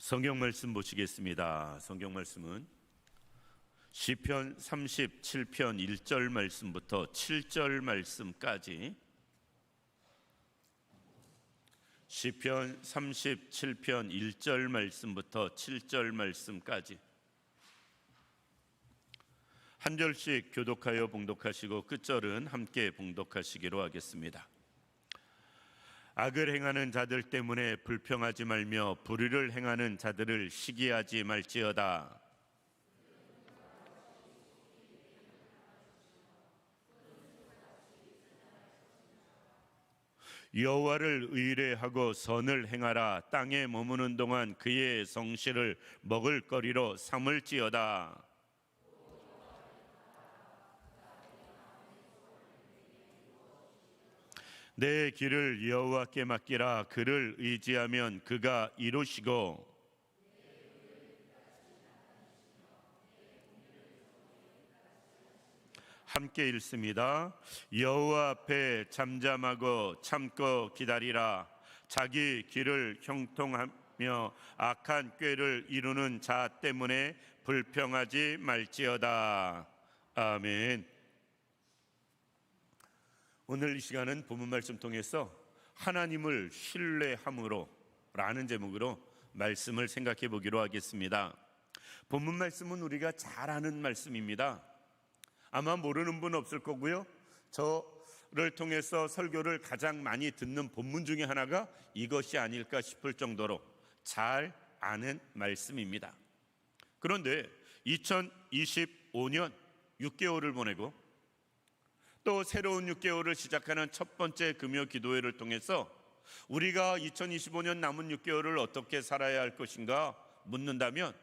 성경 말씀 보시겠습니다. 성경 말씀은 시편 37편 1절 말씀부터 7절 말씀까지, 시편 37편 1절 말씀부터 7절 말씀까지 한 절씩 교독하여 봉독하시고 끝절은 함께 봉독하시기로 하겠습니다. 악을 행하는 자들 때문에 불평하지 말며 불의를 행하는 자들을 시기하지 말지어다. 여호와를 의뢰하고 선을 행하라. 땅에 머무는 동안 그의 성실을 먹을거리로 삼을지어다. 내 길을 여호와께 맡기라. 그를 의지하면 그가 이루시고 함께 읽습니다. 여호와 앞에 잠잠하고 참고 기다리라. 자기 길을 형통하며 악한 꾀를 이루는 자 때문에 불평하지 말지어다. 아멘. 오늘 이 시간은 본문 말씀 통해서 하나님을 신뢰함으로 라는 제목으로 말씀을 생각해 보기로 하겠습니다. 본문 말씀은 우리가 잘 아는 말씀입니다. 아마 모르는 분 없을 거고요. 저를 통해서 설교를 가장 많이 듣는 본문 중에 하나가 이것이 아닐까 싶을 정도로 잘 아는 말씀입니다. 그런데 2025년 6개월을 보내고 또 새로운 6개월을 시작하는 첫 번째 금요 기도회를 통해서 우리가 2025년 남은 6개월을 어떻게 살아야 할 것인가 묻는다면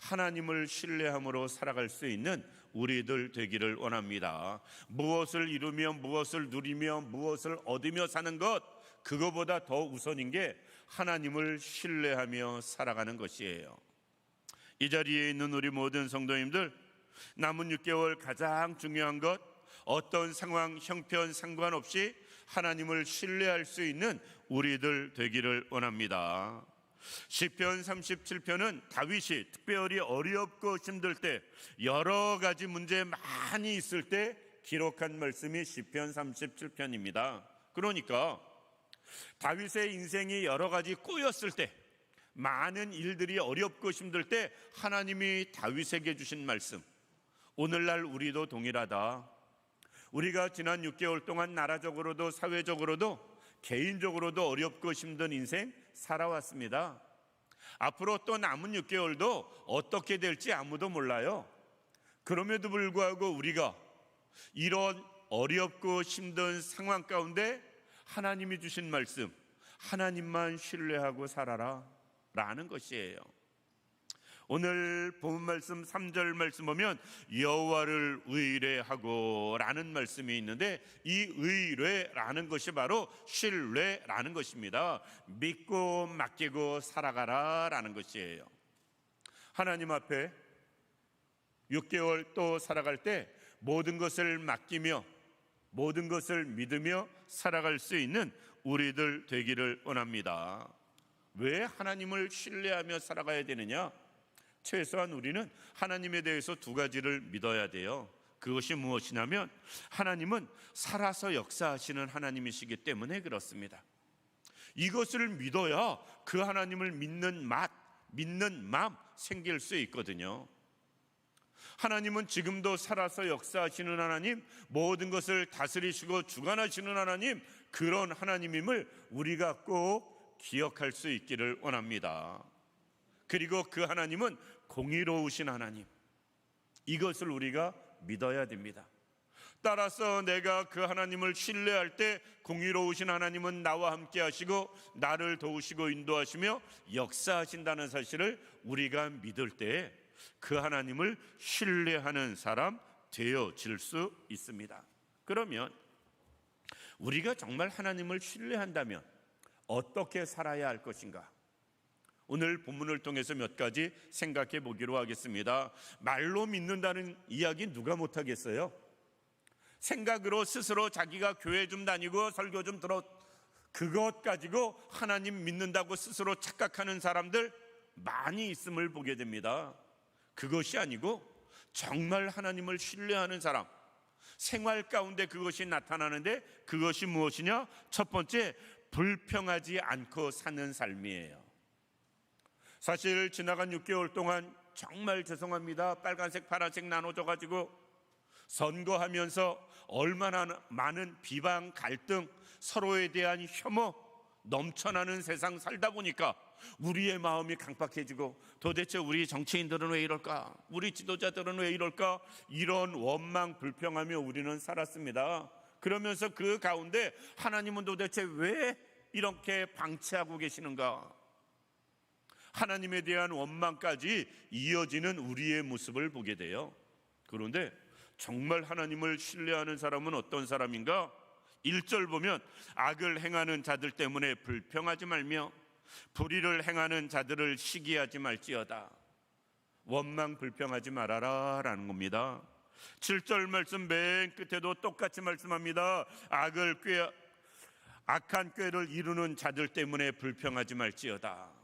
하나님을 신뢰함으로 살아갈 수 있는 우리들 되기를 원합니다. 무엇을 이루며 무엇을 누리며 무엇을 얻으며 사는 것, 그거보다 더 우선인 게 하나님을 신뢰하며 살아가는 것이에요. 이 자리에 있는 우리 모든 성도님들, 남은 6개월 가장 중요한 것, 어떤 상황, 형편 상관없이 하나님을 신뢰할 수 있는 우리들 되기를 원합니다. 시편 37편은 다윗이 특별히 어렵고 힘들 때, 여러 가지 문제 많이 있을 때 기록한 말씀이 시편 37편입니다. 그러니까 다윗의 인생이 여러 가지 꼬였을 때, 많은 일들이 어렵고 힘들 때 하나님이 다윗에게 주신 말씀, 오늘날 우리도 동일하다. 우리가 지난 6개월 동안 나라적으로도 사회적으로도 개인적으로도 어렵고 힘든 인생 살아왔습니다. 앞으로 또 남은 6개월도 어떻게 될지 아무도 몰라요. 그럼에도 불구하고 우리가 이런 어렵고 힘든 상황 가운데 하나님이 주신 말씀, 하나님만 신뢰하고 살아라 라는 것이에요. 오늘 본문 말씀 3절 말씀 보면 여호와를 의뢰하고 라는 말씀이 있는데, 이 의뢰라는 것이 바로 신뢰라는 것입니다. 믿고 맡기고 살아가라 라는 것이에요. 하나님 앞에 6개월 또 살아갈 때 모든 것을 맡기며 모든 것을 믿으며 살아갈 수 있는 우리들 되기를 원합니다. 왜 하나님을 신뢰하며 살아가야 되느냐? 최소한 우리는 하나님에 대해서 두 가지를 믿어야 돼요. 그것이 무엇이냐면 하나님은 살아서 역사하시는 하나님이시기 때문에 그렇습니다. 이것을 믿어야 그 하나님을 믿는 맛, 믿는 마음 생길 수 있거든요. 하나님은 지금도 살아서 역사하시는 하나님, 모든 것을 다스리시고 주관하시는 하나님, 그런 하나님임을 우리가 꼭 기억할 수 있기를 원합니다. 그리고 그 하나님은 공의로우신 하나님, 이것을 우리가 믿어야 됩니다. 따라서 내가 그 하나님을 신뢰할 때 공의로우신 하나님은 나와 함께 하시고 나를 도우시고 인도하시며 역사하신다는 사실을 우리가 믿을 때 그 하나님을 신뢰하는 사람 되어질 수 있습니다. 그러면 우리가 정말 하나님을 신뢰한다면 어떻게 살아야 할 것인가? 오늘 본문을 통해서 몇 가지 생각해 보기로 하겠습니다. 말로 믿는다는 이야기 누가 못하겠어요? 생각으로 스스로 자기가 교회 좀 다니고 설교 좀 들어, 그것 가지고 하나님 믿는다고 스스로 착각하는 사람들 많이 있음을 보게 됩니다. 그것이 아니고 정말 하나님을 신뢰하는 사람, 생활 가운데 그것이 나타나는데 그것이 무엇이냐? 첫 번째, 불평하지 않고 사는 삶이에요. 사실 지나간 6개월 동안 정말 죄송합니다. 빨간색 파란색 나눠져가지고 선거하면서 얼마나 많은 비방, 갈등, 서로에 대한 혐오 넘쳐나는 세상 살다 보니까 우리의 마음이 강박해지고 도대체 우리 정치인들은 왜 이럴까? 우리 지도자들은 왜 이럴까? 이런 원망, 불평하며 우리는 살았습니다. 그러면서 그 가운데 하나님은 도대체 왜 이렇게 방치하고 계시는가? 하나님에 대한 원망까지 이어지는 우리의 모습을 보게 돼요. 그런데 정말 하나님을 신뢰하는 사람은 어떤 사람인가? 1절 보면 악을 행하는 자들 때문에 불평하지 말며 불의를 행하는 자들을 시기하지 말지어다. 원망 불평하지 말아라 라는 겁니다. 7절 말씀 맨 끝에도 똑같이 말씀합니다. 악한 꾀를 이루는 자들 때문에 불평하지 말지어다.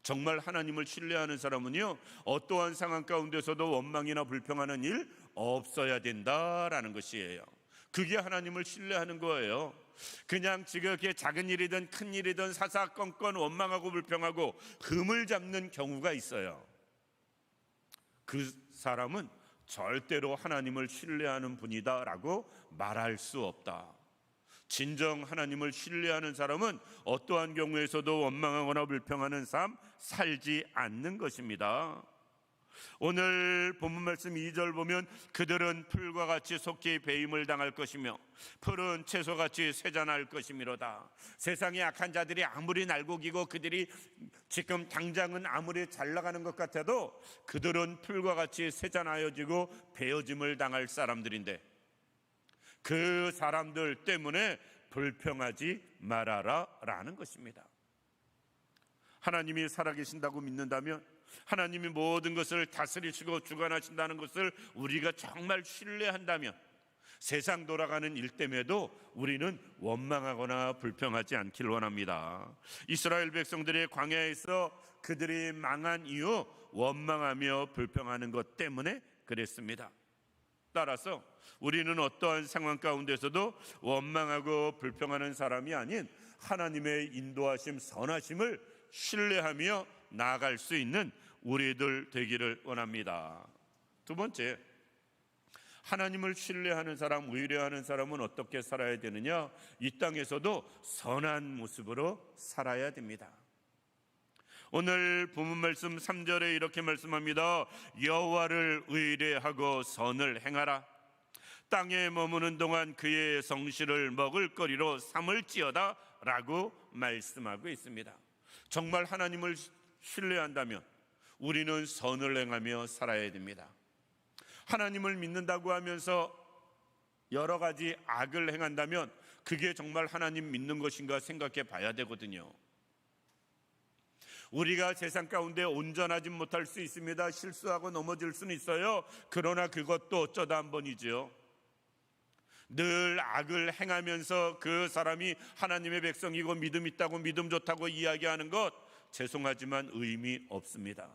정말 하나님을 신뢰하는 사람은요, 어떠한 상황 가운데서도 원망이나 불평하는 일 없어야 된다라는 것이에요. 그게 하나님을 신뢰하는 거예요. 그냥 지극히 작은 일이든 큰 일이든 사사건건 원망하고 불평하고 흠을 잡는 경우가 있어요. 그 사람은 절대로 하나님을 신뢰하는 분이다라고 말할 수 없다. 진정 하나님을 신뢰하는 사람은 어떠한 경우에서도 원망하거나 불평하는 삶 살지 않는 것입니다. 오늘 본문 말씀 2절 보면 그들은 풀과 같이 속히 배임을 당할 것이며 풀은 채소같이 쇠잔할 것이미로다. 세상의 악한 자들이 아무리 날고기고 그들이 지금 당장은 아무리 잘 나가는 것 같아도 그들은 풀과 같이 쇠잔하여지고 베어짐을 당할 사람들인데 그 사람들 때문에 불평하지 말아라 라는 것입니다. 하나님이 살아계신다고 믿는다면, 하나님이 모든 것을 다스리시고 주관하신다는 것을 우리가 정말 신뢰한다면 세상 돌아가는 일 때문에도 우리는 원망하거나 불평하지 않길 원합니다. 이스라엘 백성들의 광야에서 그들이 망한 이유 원망하며 불평하는 것 때문에 그랬습니다. 따라서 우리는 어떠한 상황 가운데서도 원망하고 불평하는 사람이 아닌 하나님의 인도하심, 선하심을 신뢰하며 나아갈 수 있는 우리들 되기를 원합니다. 두 번째, 하나님을 신뢰하는 사람, 의뢰하는 사람은 어떻게 살아야 되느냐? 이 땅에서도 선한 모습으로 살아야 됩니다. 오늘 본문 말씀 3절에 이렇게 말씀합니다. 여호와를 의뢰하고 선을 행하라. 땅에 머무는 동안 그의 성실을 먹을거리로 삼을지어다 라고 말씀하고 있습니다. 정말 하나님을 신뢰한다면 우리는 선을 행하며 살아야 됩니다. 하나님을 믿는다고 하면서 여러 가지 악을 행한다면 그게 정말 하나님 믿는 것인가 생각해 봐야 되거든요. 우리가 세상 가운데 온전하지 못할 수 있습니다. 실수하고 넘어질 수는 있어요. 그러나 그것도 어쩌다 한 번이죠. 늘 악을 행하면서 그 사람이 하나님의 백성이고 믿음 있다고 믿음 좋다고 이야기하는 것, 죄송하지만 의미 없습니다.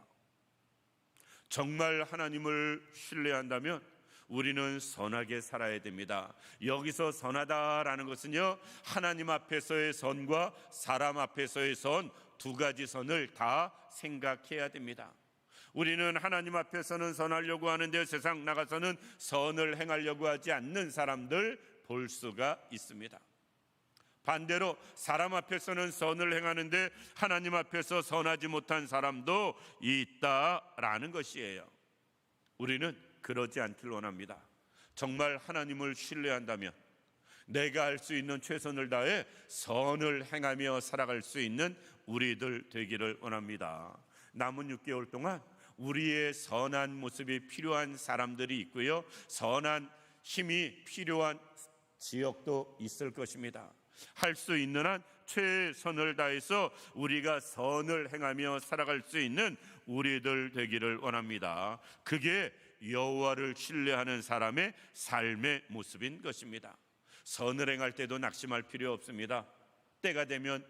정말 하나님을 신뢰한다면 우리는 선하게 살아야 됩니다. 여기서 선하다라는 것은요, 하나님 앞에서의 선과 사람 앞에서의 선, 두 가지 선을 다 생각해야 됩니다. 우리는 하나님 앞에서는 선하려고 하는데 세상 나가서는 선을 행하려고 하지 않는 사람들 볼 수가 있습니다. 반대로 사람 앞에서는 선을 행하는데 하나님 앞에서 선하지 못한 사람도 있다라는 것이에요. 우리는 그러지 않길 원합니다. 정말 하나님을 신뢰한다면 내가 할 수 있는 최선을 다해 선을 행하며 살아갈 수 있는 우리들 되기를 원합니다. 남은 6개월 동안 우리의 선한 모습이 필요한 사람들이 있고요, 선한 힘이 필요한 지역도 있을 것입니다. 할 수 있는 한 최선을 다해서 우리가 선을 행하며 살아갈 수 있는 우리들 되기를 원합니다. 그게 여호와를 신뢰하는 사람의 삶의 모습인 것입니다. 선을 행할 때도 낙심할 필요 없습니다. 때가 되면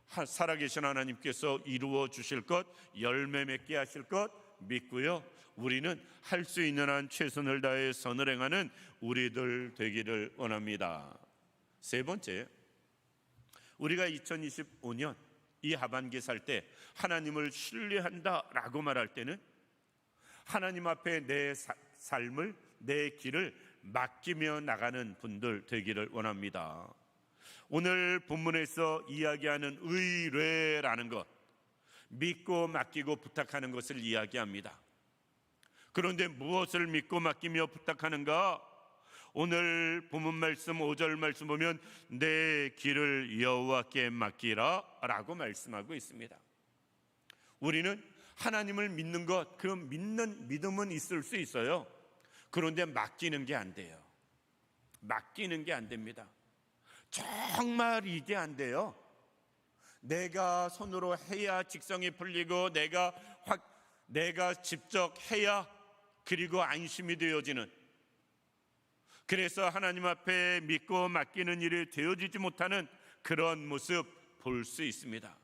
살아계신 하나님께서 이루어 주실 것, 열매 맺게 하실 것 믿고요. 우리는 할 수 있는 한 최선을 다해 선을 행하는 우리들 되기를 원합니다. 세 번째, 우리가 2025년 이 하반기 살 때 하나님을 신뢰한다라고 말할 때는 하나님 앞에 내 삶을, 내 길을 맡기며 나가는 분들 되기를 원합니다. 오늘 본문에서 이야기하는 의뢰라는 것, 믿고 맡기고 부탁하는 것을 이야기합니다. 그런데 무엇을 믿고 맡기며 부탁하는가? 오늘 본문 말씀 5절 말씀 보면 내 길을 여호와께 맡기라 라고 말씀하고 있습니다. 우리는 하나님을 믿는 것, 그 믿는 믿음은 있을 수 있어요. 그런데 맡기는 게 안 돼요. 맡기는 게 안 됩니다. 정말 이게 안 돼요. 내가 손으로 해야 직성이 풀리고 내가 직접 해야 그리고 안심이 되어지는, 그래서 하나님 앞에 믿고 맡기는 일이 되어지지 못하는 그런 모습 볼 수 있습니다.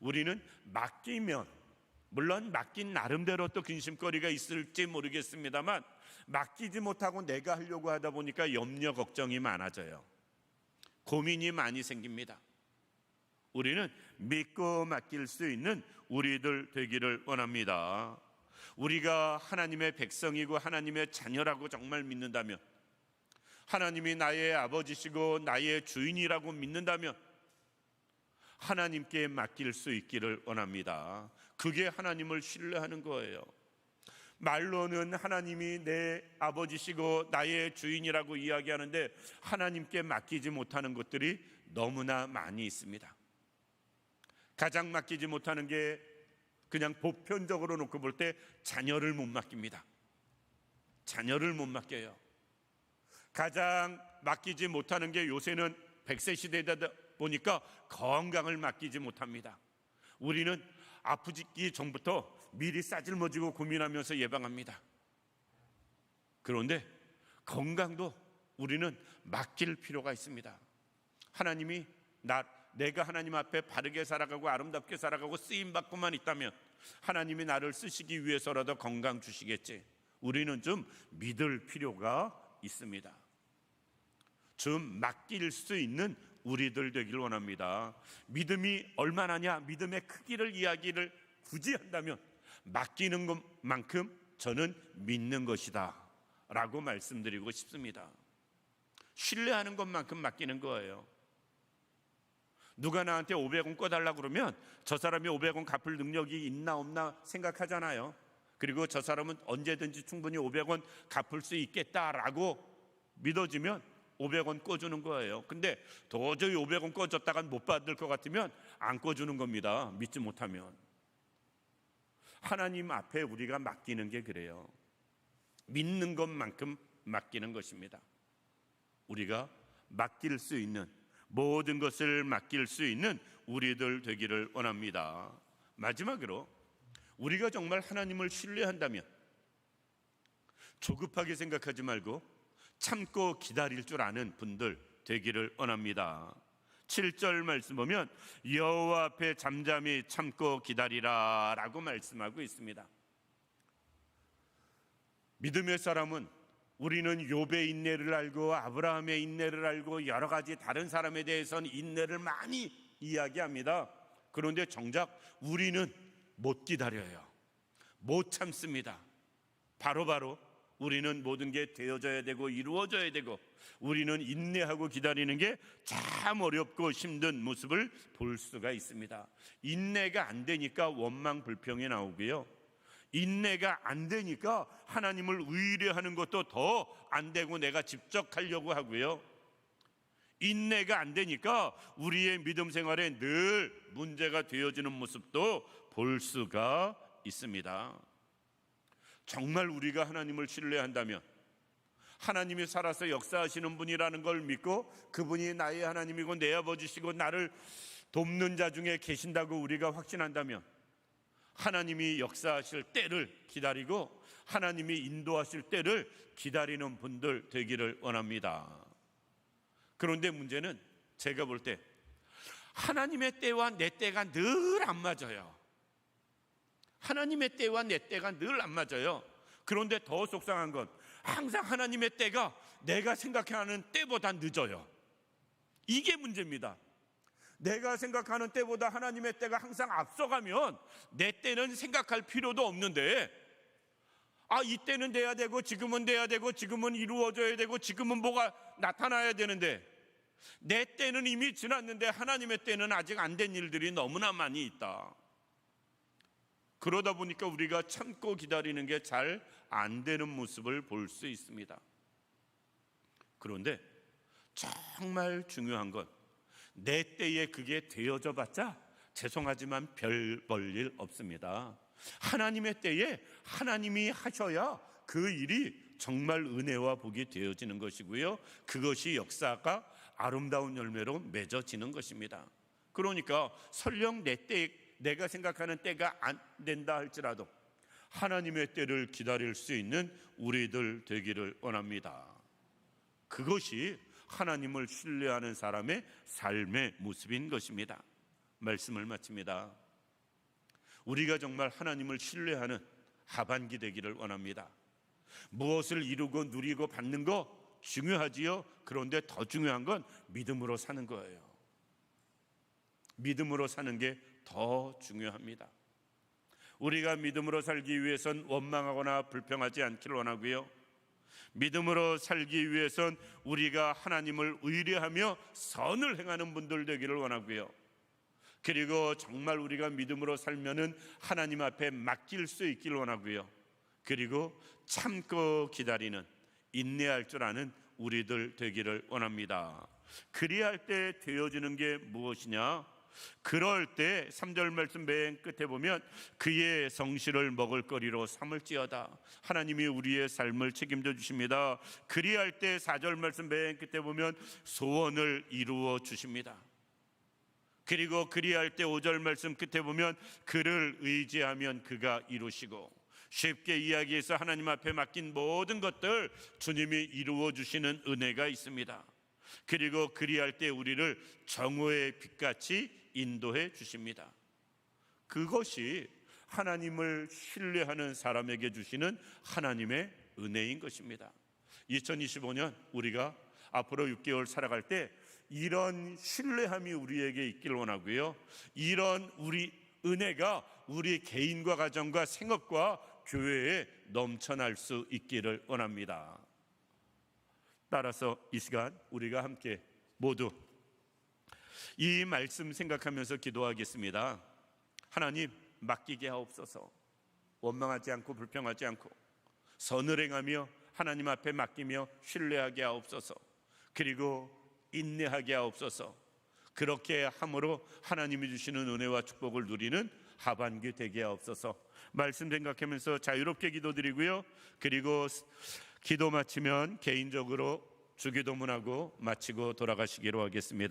우리는 맡기면, 물론 맡긴 나름대로 또 근심거리가 있을지 모르겠습니다만, 맡기지 못하고 내가 하려고 하다 보니까 염려 걱정이 많아져요. 고민이 많이 생깁니다. 우리는 믿고 맡길 수 있는 우리들 되기를 원합니다. 우리가 하나님의 백성이고 하나님의 자녀라고 정말 믿는다면, 하나님이 나의 아버지시고 나의 주인이라고 믿는다면 하나님께 맡길 수 있기를 원합니다. 그게 하나님을 신뢰하는 거예요. 말로는 하나님이 내 아버지시고 나의 주인이라고 이야기하는데 하나님께 맡기지 못하는 것들이 너무나 많이 있습니다. 가장 맡기지 못하는 게 그냥 보편적으로 놓고 볼 때 자녀를 못 맡깁니다. 자녀를 못 맡겨요. 가장 맡기지 못하는 게 요새는 100세 시대다 보니까 건강을 맡기지 못합니다. 우리는 아프기 전부터 미리 싸질머지고 고민하면서 예방합니다. 그런데 건강도 우리는 맡길 필요가 있습니다. 하나님이 내가 하나님 앞에 바르게 살아가고 아름답게 살아가고 쓰임받고만 있다면 하나님이 나를 쓰시기 위해서라도 건강 주시겠지. 우리는 좀 믿을 필요가 있습니다. 좀 맡길 수 있는 우리들 되길 원합니다. 믿음이 얼마나냐, 믿음의 크기를 이야기를 굳이 한다면 맡기는 것만큼 저는 믿는 것이다 라고 말씀드리고 싶습니다. 신뢰하는 것만큼 맡기는 거예요. 누가 나한테 500원 꿔달라 그러면 저 사람이 500원 갚을 능력이 있나 없나 생각하잖아요. 그리고 저 사람은 언제든지 충분히 500원 갚을 수 있겠다라고 믿어지면 500원 꿔주는 거예요. 근데 도저히 500원 꿔줬다간 못 받을 것 같으면 안 꿔주는 겁니다. 믿지 못하면. 하나님 앞에 우리가 맡기는 게 그래요. 믿는 것만큼 맡기는 것입니다. 우리가 맡길 수 있는, 모든 것을 맡길 수 있는 우리들 되기를 원합니다. 마지막으로 우리가 정말 하나님을 신뢰한다면 조급하게 생각하지 말고 참고 기다릴 줄 아는 분들 되기를 원합니다. 7절 말씀 보면 여호와 앞에 잠잠히 참고 기다리라 라고 말씀하고 있습니다. 믿음의 사람은, 우리는 욥의 인내를 알고 아브라함의 인내를 알고 여러 가지 다른 사람에 대해서는 인내를 많이 이야기합니다. 그런데 정작 우리는 못 기다려요. 못 참습니다. 바로바로 우리는 모든 게 되어져야 되고 이루어져야 되고 우리는 인내하고 기다리는 게 참 어렵고 힘든 모습을 볼 수가 있습니다. 인내가 안 되니까 원망 불평이 나오고요. 인내가 안 되니까 하나님을 의뢰하는 것도 더 안 되고 내가 직접 하려고 하고요. 인내가 안 되니까 우리의 믿음 생활에 늘 문제가 되어지는 모습도 볼 수가 있습니다. 정말 우리가 하나님을 신뢰한다면, 하나님이 살아서 역사하시는 분이라는 걸 믿고 그분이 나의 하나님이고 내 아버지시고 나를 돕는 자 중에 계신다고 우리가 확신한다면 하나님이 역사하실 때를 기다리고 하나님이 인도하실 때를 기다리는 분들 되기를 원합니다. 그런데 문제는 제가 볼 때 하나님의 때와 내 때가 늘 안 맞아요. 하나님의 때와 내 때가 늘 안 맞아요. 그런데 더 속상한 건 항상 하나님의 때가 내가 생각하는 때보다 늦어요. 이게 문제입니다. 내가 생각하는 때보다 하나님의 때가 항상 앞서가면 내 때는 생각할 필요도 없는데, 이때는 돼야 되고 지금은 돼야 되고 지금은 이루어져야 되고 지금은 뭐가 나타나야 되는데, 내 때는 이미 지났는데 하나님의 때는 아직 안 된 일들이 너무나 많이 있다. 그러다 보니까 우리가 참고 기다리는 게 잘 안 되는 모습을 볼 수 있습니다. 그런데 정말 중요한 건 내 때에 그게 되어져 봤자 죄송하지만 별 볼 일 없습니다. 하나님의 때에 하나님이 하셔야 그 일이 정말 은혜와 복이 되어지는 것이고요, 그것이 역사가 아름다운 열매로 맺어지는 것입니다. 그러니까 설령 내 때, 내가 생각하는 때가 안 된다 할지라도 하나님의 때를 기다릴 수 있는 우리들 되기를 원합니다. 그것이 하나님을 신뢰하는 사람의 삶의 모습인 것입니다. 말씀을 마칩니다. 우리가 정말 하나님을 신뢰하는 하반기 되기를 원합니다. 무엇을 이루고 누리고 받는 거 중요하지요. 그런데 더 중요한 건 믿음으로 사는 거예요. 믿음으로 사는 게 더 중요합니다. 우리가 믿음으로 살기 위해선 원망하거나 불평하지 않기를 원하고요, 믿음으로 살기 위해선 우리가 하나님을 의뢰하며 선을 행하는 분들 되기를 원하고요, 그리고 정말 우리가 믿음으로 살면은 하나님 앞에 맡길 수 있기를 원하고요, 그리고 참고 기다리는, 인내할 줄 아는 우리들 되기를 원합니다. 그리할 때 되어지는 게 무엇이냐? 그럴 때 3절 말씀 맨 끝에 보면 그의 성실을 먹을거리로 삼을지어다. 하나님이 우리의 삶을 책임져 주십니다. 그리할 때 4절 말씀 맨 끝에 보면 소원을 이루어 주십니다. 그리고 그리할 때 5절 말씀 끝에 보면 그를 의지하면 그가 이루시고, 쉽게 이야기해서 하나님 앞에 맡긴 모든 것들 주님이 이루어 주시는 은혜가 있습니다. 그리고 그리할 때 우리를 정오의 빛같이 인도해 주십니다. 그것이 하나님을 신뢰하는 사람에게 주시는 하나님의 은혜인 것입니다. 2025년 우리가 앞으로 6개월 살아갈 때 이런 신뢰함이 우리에게 있기를 원하고요, 이런 우리 은혜가 우리 개인과 가정과 생업과 교회에 넘쳐날 수 있기를 원합니다. 따라서 이 시간 우리가 함께 모두 이 말씀 생각하면서 기도하겠습니다. 하나님, 맡기게 하옵소서. 원망하지 않고 불평하지 않고 선을 행하며 하나님 앞에 맡기며 신뢰하게 하옵소서. 그리고 인내하게 하옵소서. 그렇게 함으로 하나님이 주시는 은혜와 축복을 누리는 하반기 되게 하옵소서. 말씀 생각하면서 자유롭게 기도드리고요, 그리고 기도 마치면 개인적으로 주기도문하고 마치고 돌아가시기로 하겠습니다.